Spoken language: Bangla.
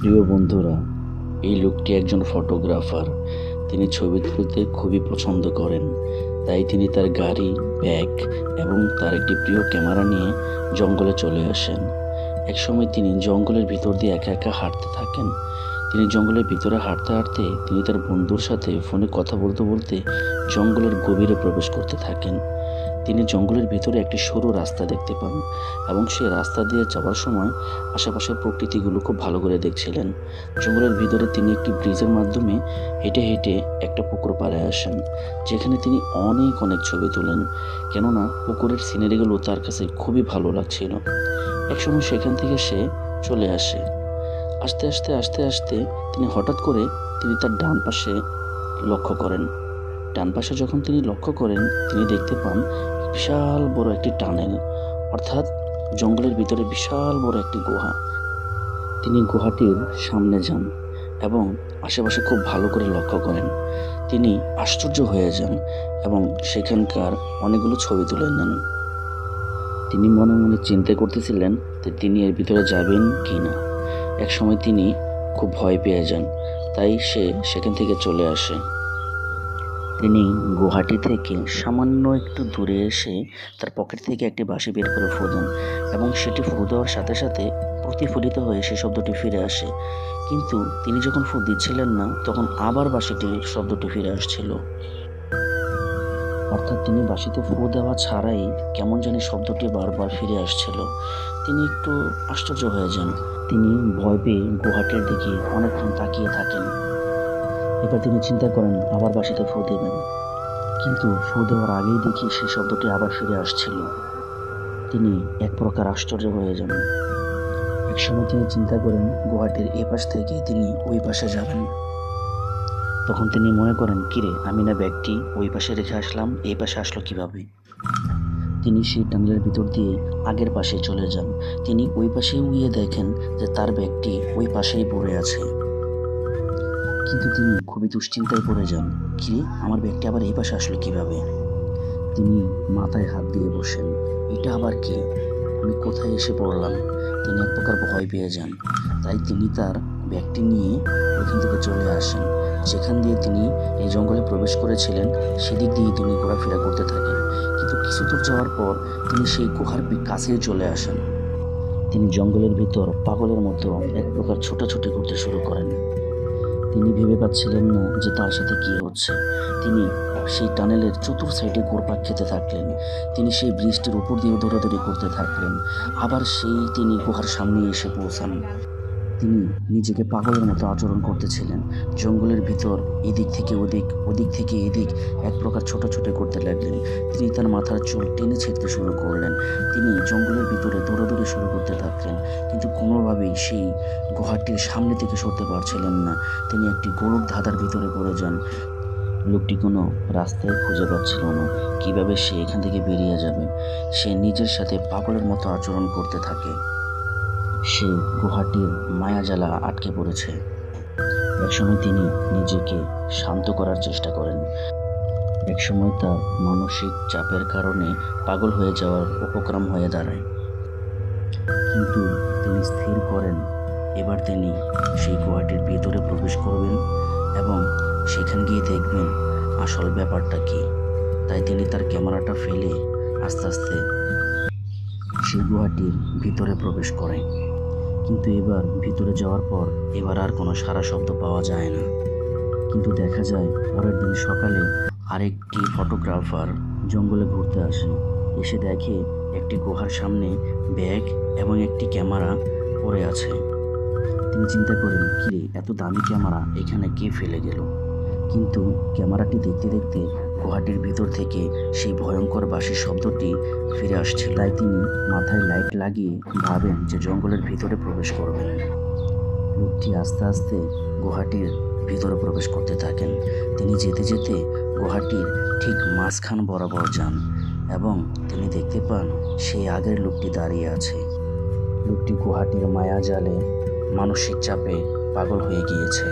প্রিয় বন্ধুরা, এই লোকটি একজন ফটোগ্রাফার। তিনি ছবি তুলতে খুবই পছন্দ করেন। তাই তিনি তার গাড়ি, ব্যাগ এবং তার একটি প্রিয় ক্যামেরা নিয়ে জঙ্গলে চলে আসেন। একসময় তিনি জঙ্গলের ভিতর দিয়ে একা একা হাঁটতে থাকেন। তিনি জঙ্গলের ভিতরে হাঁটতে হাঁটতে তিনি তার বন্ধুর সাথে ফোনে কথা বলতে বলতে জঙ্গলের গভীরে প্রবেশ করতে থাকেন। তিনি জঙ্গলের ভিতরে একটি সরু রাস্তা দেখতে পান এবং সেই রাস্তা দিয়ে যাওয়ার সময় আশেপাশের প্রকৃতিগুলো খুব ভালো করে দেখছিলেন। জঙ্গলের ভিতরে তিনি একটি ব্রিজের মাধ্যমে হেঁটে হেঁটে একটা পুকুর পাড়ে আসেন, যেখানে তিনি অনেক অনেক ছবি তোলেন, কেননা পুকুরের সিনারিগুলো তার কাছে খুবই ভালো লাগছিল। একসময় সেখান থেকে সে চলে আসে। আস্তে আস্তে আস্তে আস্তে তিনি হঠাৎ করে তিনি তার ডান পাশে লক্ষ্য করেন। ডান পাশে যখন তিনি লক্ষ্য করেন, তিনি দেখতে পান বিশাল বড় একটি টানেল, অর্থাৎ জঙ্গলের ভিতরে বিশাল বড় একটি গুহা। তিনি গুহাটির সামনে যান এবং আশেপাশে খুব ভালো করে লক্ষ্য করেন। তিনি আশ্চর্য হয়ে যান এবং সেখানকার অনেকগুলো ছবি তুলে নেন। তিনি মনে মনে চিন্তা করতেছিলেন যে তিনি এর ভিতরে যাবেন কি না। একসময় তিনি খুব ভয় পেয়ে যান, তাই সে সেখান থেকে চলে আসে। তিনি গুহাটি থেকে সামান্য একটু দূরে এসে তার পকেট থেকে একটি বাঁশি বের করে ফু দেন এবং সেটি ফু দেওয়ার সাথে সাথে প্রতিফলিত হয়ে সে শব্দটি ফিরে আসে। কিন্তু তিনি যখন ফু দিচ্ছিলেন না, তখন আবার বাঁশিটির শব্দটি ফিরে আসছিল। অর্থাৎ তিনি বাঁশিতে ফু দেওয়া ছাড়াই কেমন জানি শব্দটি বারবার ফিরে আসছিল। তিনি একটু আশ্চর্য হয়ে যান। তিনি ভয় পেয়ে গুহাটির দিকে অনেকক্ষণ তাকিয়ে থাকেন। এবার তিনি চিন্তা করেন আবার বাঁশিতে ফু দেবেন, কিন্তু ফু দেওয়ার আগেই দেখি সেই শব্দটি আবার ফিরে আসছিল। তিনি এক প্রকার আশ্চর্য হয়ে যান। একসময় তিনি চিন্তা করেন গুহাটির এ পাশ থেকে তিনি ওই পাশে যাবেন। তখন তিনি মনে করেন, কিরে, আমি না ব্যাগটি ওই পাশে রেখে আসলাম, এই পাশে আসলো কিভাবে? তিনি সেই টানেলের ভিতর দিয়ে আগের পাশে চলে যান। তিনি ওই পাশে গিয়ে দেখেন যে তার ব্যাগটি ওই পাশেই পড়ে আছে। কিন্তু তিনি খুবই দুশ্চিন্তায় পড়ে যান, কিরে, আমার ব্যাগটি আবার এই পাশে আসলো কিভাবে? তিনি মাথায় হাত দিয়ে বসেন, এটা আবার কি, আমি কোথায় এসে পড়লাম? তিনি এক প্রকার ভয় পেয়ে যান। তাই তিনি তার ব্যাগটি নিয়ে ওইখান থেকে চলে আসেন। যেখান দিয়ে তিনি এই জঙ্গলে প্রবেশ করেছিলেন সেদিক দিয়ে তিনি ঘোরাফেরা করতে থাকেন। কিন্তু কিছু দূর যাওয়ার পর তিনি সেই গুহার কাছেই চলে আসেন। তিনি জঙ্গলের ভিতর পাগলের মতো এক প্রকার ছোটাছুটি করতে শুরু করেন। তিনি ভেবে পাচ্ছিলেন না যে তার সাথে কি হচ্ছে। তিনি সেই টানেলের চতুর সাইডে ঘুরপাক খেতে থাকলেন। তিনি সেই ব্রিজটির উপর দিয়ে দৌড়াদৌড়ি করতে থাকলেন। আবার তিনি গুহার সামনে এসে পৌঁছান। তিনি নিজেকে পাগলের মতো আচরণ করতেছিলেন। জঙ্গলের ভিতর এদিক থেকে ওদিক, ওদিক থেকে এদিক এক প্রকার ছোটাছুটি করতে লাগলেন। তিনি তার মাথার চুল টেনে ছিঁড়তে শুরু করলেন। তিনি জঙ্গলের ভিতরে দৌড়াদৌড়ি শুরু করতে থাকলেন, কিন্তু কোনোভাবেই সেই গুহাটির সামনে থেকে সরতে পারছিলেন না। তিনি একটি গোলক ধাঁধার ভিতরে পড়ে যান। লোকটি কোনো রাস্তায় খুঁজে পাচ্ছিল না, কিভাবে সে এখান থেকে বেরিয়ে যাবে। সে নিজের সাথে পাগলের মতো আচরণ করতে থাকে। সে গুহাটির মায়াজালা আটকে পড়েছে। একসময় তিনি নিজেকে শান্ত করার চেষ্টা করেন। একসময় তার মানসিক চাপের কারণে পাগল হয়ে যাওয়ার উপক্রম হয়ে দাঁড়ায়। কিন্তু তিনি স্থির করেন এবার তিনি সেই গুহাটির ভিতরে প্রবেশ করবেন এবং সেখানে গিয়ে দেখবেন আসল ব্যাপারটা কি। তাই তিনি তার ক্যামেরাটা ফেলে আস্তে আস্তে সেই গুহাটির ভিতরে প্রবেশ করে। কিন্তু এবার ভিতরে যাওয়ার পর এবার আর কোনো সাড়া শব্দ পাওয়া যায় না। কিন্তু দেখা যায় পরের দিন সকালে আরেকটি ফটোগ্রাফার জঙ্গলে ঘুরতে আসে। এসে দেখে একটি গুহার সামনে ব্যাগ এবং একটি ক্যামেরা পড়ে আছে। তিনি চিন্তা করেন, কিরে, এত দামি ক্যামেরা এখানে কে ফেলে গেল? কিন্তু ক্যামেরাটি দেখতে দেখতে গুহাটির ভিতর থেকে সেই ভয়ঙ্কর বাঁশির শব্দটি ফিরে আসছে। তাই তিনি মাথায় লাইট লাগিয়ে ভাবেন যে জঙ্গলের ভিতরে প্রবেশ করবেন। লোকটি আস্তে আস্তে গুহাটির ভিতরে প্রবেশ করতে থাকেন। তিনি যেতে যেতে গুহাটির ঠিক মাঝখান বরাবর যান এবং তিনি দেখতে পান সেই আগের লোকটি দাঁড়িয়ে আছে। লোকটি গুহাটির মায়াজালে মানসিক চাপে পাগল হয়ে গিয়েছে।